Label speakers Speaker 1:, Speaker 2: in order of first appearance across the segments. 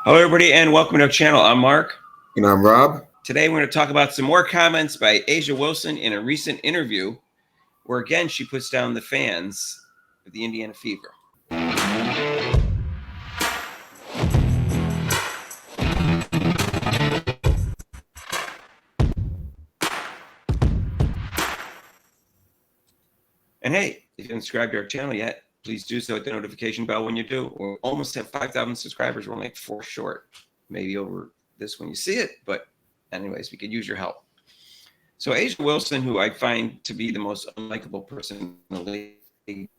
Speaker 1: Hello, everybody, and welcome to our channel. I'm Mark.
Speaker 2: And I'm Rob.
Speaker 1: Today, we're going to talk about some more comments by A'ja Wilson in a recent interview where, again, she puts down the fans of the Indiana Fever. And hey, if you haven't subscribed to our channel yet, please do so. Hit the notification bell when you do. We almost have 5,000 subscribers. We're only like 4 short. Maybe over this when you see it, but anyways, we could use your help. So A'ja Wilson, who I find to be the most unlikable person in the league,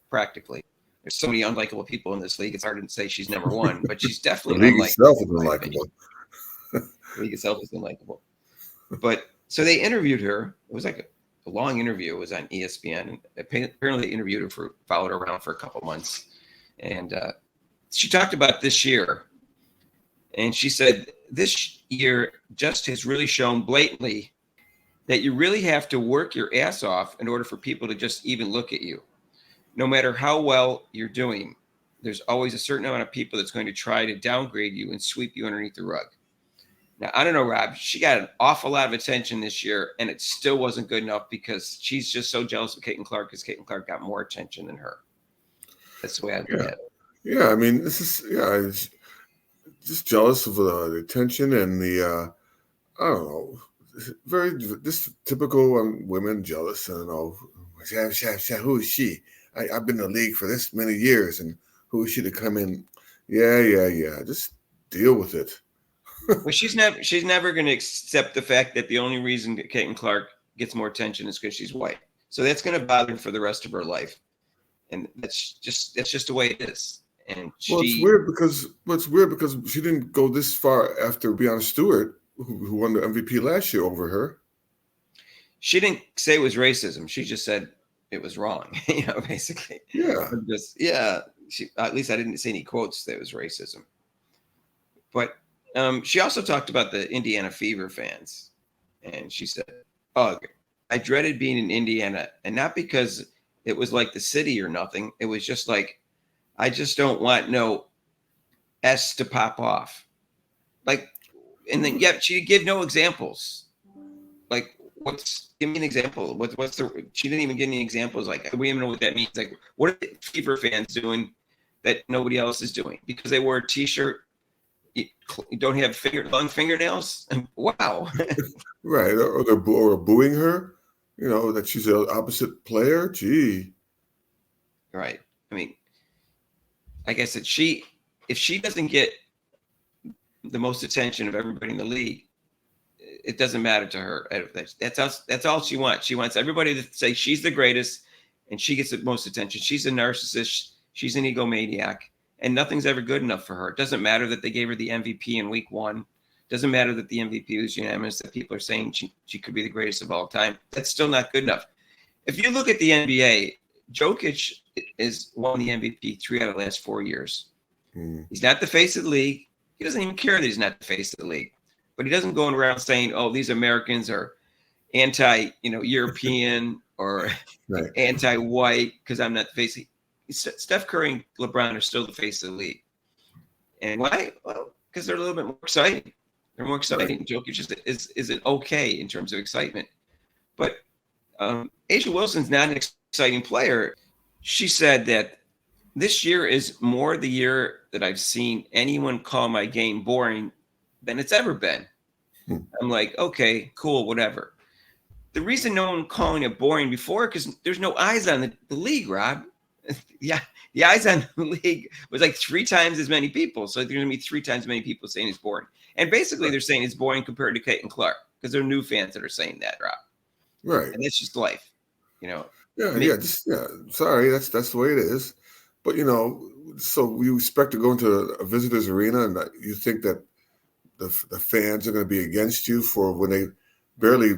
Speaker 1: practically. There's so many unlikable people in this league. It's hard to say she's number one, but she's definitely
Speaker 2: the league itself is
Speaker 1: unlikable. The league itself is unlikable. But so they interviewed her. It was like a long interview. It was on ESPN. And apparently, they interviewed her followed her around for a couple months, and she talked about this year. And she said this year just has really shown blatantly that you really have to work your ass off in order for people to just even look at you. No matter how well you're doing, there's always a certain amount of people that's going to try to downgrade you and sweep you underneath the rug. Now, I don't know, Rob, she got an awful lot of attention this year, and it still wasn't good enough because she's just so jealous of Caitlin Clark because Caitlin Clark got more attention than her. That's the way I look at it.
Speaker 2: Yeah, I mean, it's just jealous of the attention and the, I don't know, very this typical women jealous. I don't know, who is she? I've been in the league for this many years, and who is she to come in? Yeah. Just deal with it.
Speaker 1: Well, she's never going to accept the fact that the only reason that Caitlin Clark gets more attention is because she's white. So that's going to bother her for the rest of her life, and that's just the way it is. And
Speaker 2: it's weird because she didn't go this far after Breanna Stewart, who won the MVP last year over her.
Speaker 1: She didn't say it was racism. She just said it was wrong. Basically.
Speaker 2: Yeah.
Speaker 1: At least I didn't see any quotes that it was racism. But she also talked about the Indiana Fever fans, and she said, "Ugh, I dreaded being in Indiana, and not because it was like the city or nothing. It was just like I just don't want no S to pop off." Like, and then she gave no examples. Like, give me an example. She didn't even give any examples. Like, we even know what that means. Like, what are the Fever fans doing that nobody else is doing? Because they wear a T-shirt. You don't have long fingernails. Wow.
Speaker 2: Right. Or they're booing her, that she's an opposite player. Gee.
Speaker 1: Right. I mean, I guess that if she doesn't get the most attention of everybody in the league, it doesn't matter to her. That's all she wants. She wants everybody to say she's the greatest and she gets the most attention. She's a narcissist. She's an egomaniac. And nothing's ever good enough for her. It doesn't matter that they gave her the MVP in week 1. It doesn't matter that the MVP was unanimous, that people are saying she could be the greatest of all time. That's still not good enough. If you look at the NBA, Jokic is won the MVP 3 out of the last 4 years. He's not the face of the league. He doesn't even care that he's not the face of the league. But he doesn't go around saying, "Oh, these Americans are anti-European or
Speaker 2: right.
Speaker 1: anti-white because I'm not the face." Steph Curry and LeBron are still the face of the league. And why? Well, because they're a little bit more exciting. They're more exciting. Right. Jokic is it okay in terms of excitement. But A'ja Wilson's not an exciting player. She said that this year is more the year that I've seen anyone call my game boring than it's ever been. I'm like, okay, cool, whatever. The reason no one calling it boring before, because there's no eyes on the league, Rob. Yeah, the eyes on the league was like 3 times as many people. So there's going to be 3 times as many people saying it's boring. And basically they're saying it's boring compared to Caitlin Clark because they're new fans that are saying that, Rob.
Speaker 2: Right.
Speaker 1: And that's just life,
Speaker 2: Yeah. Sorry, that's the way it is. But, so you expect to go into a visitor's arena and you think that the fans are going to be against you for when they barely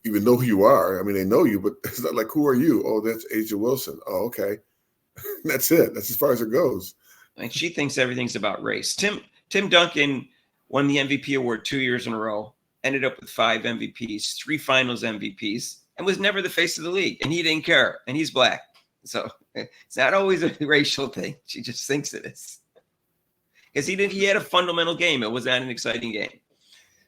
Speaker 2: even know who you are. I mean, they know you, but it's not like, who are you? Oh, that's A'ja Wilson. Oh, okay. That's it. That's as far as it goes.
Speaker 1: And she thinks everything's about race. Tim Duncan won the MVP award 2 years in a row, ended up with 5 MVPs, 3 finals MVPs, and was never the face of the league. And he didn't care. And he's black. So it's not always a racial thing. She just thinks it is. because he had a fundamental game. It was not an exciting game.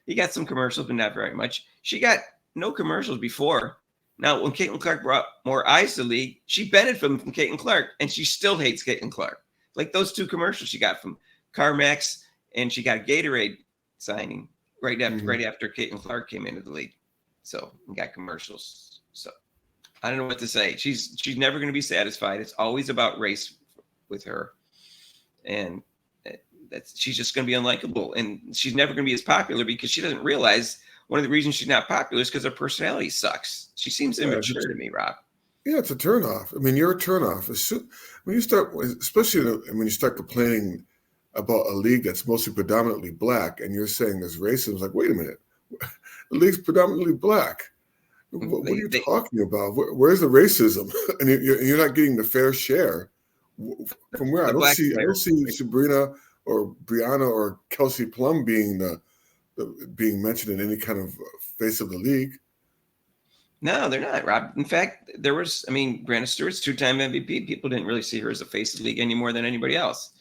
Speaker 1: He got some commercials, but not very much. She got no commercials before. Now, when Caitlin Clark brought more eyes to the league, she benefited from Caitlin Clark, and she still hates Caitlin Clark. Like those 2 commercials she got from CarMax, and she got a Gatorade signing right after Caitlin Clark came into the league. So we got commercials. So I don't know what to say. She's never going to be satisfied. It's always about race with her, and she's just going to be unlikable, and she's never going to be as popular because she doesn't realize one of the reasons she's not popular is because her personality sucks. She seems immature to me, Rob.
Speaker 2: Yeah, it's a turnoff. I mean, you're a turnoff. When you start, especially when you start complaining about a league that's mostly predominantly black, and you're saying there's racism, it's like, wait a minute, the league's predominantly black. What are you talking about? Where's the racism? And you're not getting the fair share. From where I don't see Sabrina or Brianna or Kelsey Plum being being mentioned in any kind of face of the league.
Speaker 1: No, they're not, Rob. In fact, Brianna Stewart's 2-time MVP. People didn't really see her as a face of the league any more than anybody else.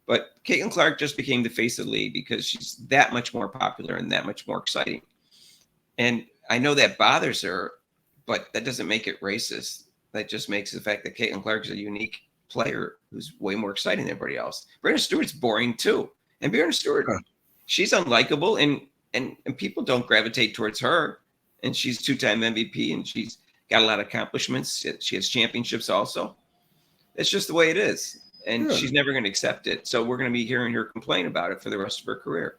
Speaker 1: But Caitlin Clark just became the face of the league because she's that much more popular and that much more exciting. And I know that bothers her, but that doesn't make it racist. That just makes the fact that Caitlin Clark is a unique player who's way more exciting than everybody else. Brianna Stewart's boring too. And Brianna Stewart, she's unlikable, and people don't gravitate towards her. And she's 2-time MVP, and she's got a lot of accomplishments. She has championships also. It's just the way it is. And she's never going to accept it. So we're going to be hearing her complain about it for the rest of her career.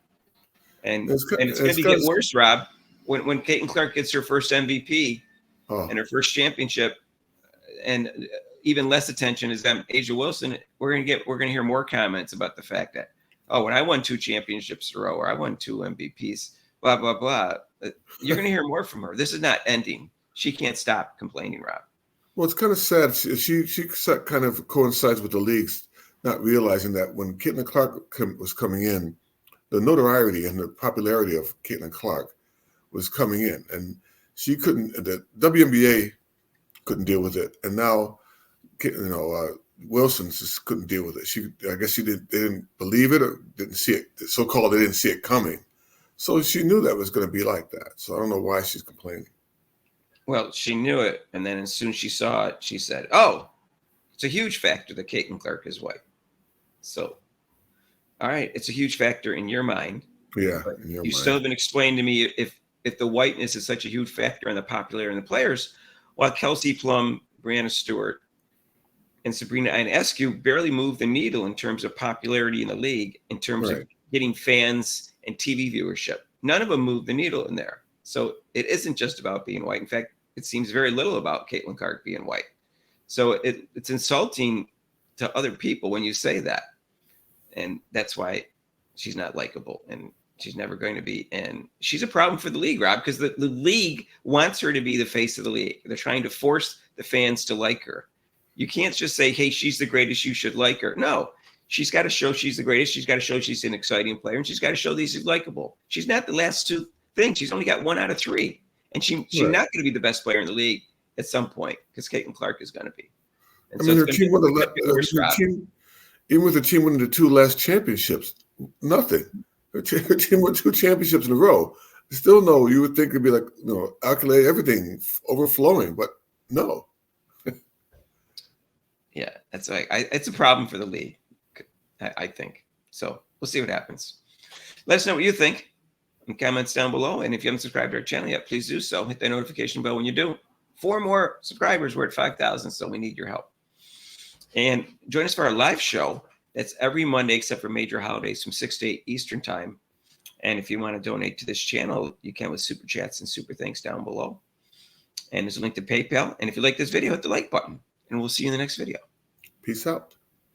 Speaker 1: And it's going to get worse, Rob. When Caitlin Clark gets her first MVP and her first championship, and even less attention is A'ja Wilson, we're going to hear more comments about the fact that, when I won 2 championships in a row, or I won 2 MVPs, blah, blah, blah. You're going to hear more from her. This is not ending. She can't stop complaining, Rob.
Speaker 2: Well, it's kind of sad. She kind of coincides with the leagues not realizing that when Caitlin Clark was coming in, the notoriety and the popularity of Caitlin Clark was coming in, and the WNBA couldn't deal with it, and now Wilson just couldn't deal with it. I guess they didn't believe it or didn't see it. So-called, they didn't see it coming. So she knew that was going to be like that. So I don't know why she's complaining.
Speaker 1: Well, she knew it, and then as soon as she saw it, she said, "Oh, it's a huge factor that Caitlin Clark is white." So, all right, it's a huge factor in your mind.
Speaker 2: Yeah,
Speaker 1: you still haven't explained to me if the whiteness is such a huge factor in the popularity in the players, while Kelsey Plum, Brianna Stewart, and Sabrina Ionescu barely move the needle in terms of popularity in the league, in terms of getting fans and TV viewership. None of them move the needle in there. So it isn't just about being white. In fact, it seems very little about Caitlin Clark being white. So it's insulting to other people when you say that. And that's why she's not likable, and she's never going to be. And she's a problem for the league, Rob, because the league wants her to be the face of the league. They're trying to force the fans to like her. You can't just say, hey, she's the greatest, you should like her. No, she's got to show she's the greatest. She's got to show she's an exciting player, and she's got to show that she's likable. She's not the last 2 things. She's only got 1 out of 3. And she's not going to be the best player in the league at some point, because Caitlin Clark is going to be. And
Speaker 2: her team won even with the team winning the 2 last championships, nothing. Her team won 2 championships in a row. Still no, you would think it'd be like, accolade, everything overflowing, but no.
Speaker 1: Yeah, that's right. It's a problem for the league, I think. So we'll see what happens. Let us know what you think in comments down below. And if you haven't subscribed to our channel yet, please do so. Hit that notification bell when you do. 4 more subscribers. We're at 5,000, so we need your help. And join us for our live show. That's every Monday except for major holidays from 6 to 8 Eastern time. And if you want to donate to this channel, you can with super chats and super thanks down below. And there's a link to PayPal. And if you like this video, hit the like button. And we'll see you in the next video.
Speaker 2: Peace out.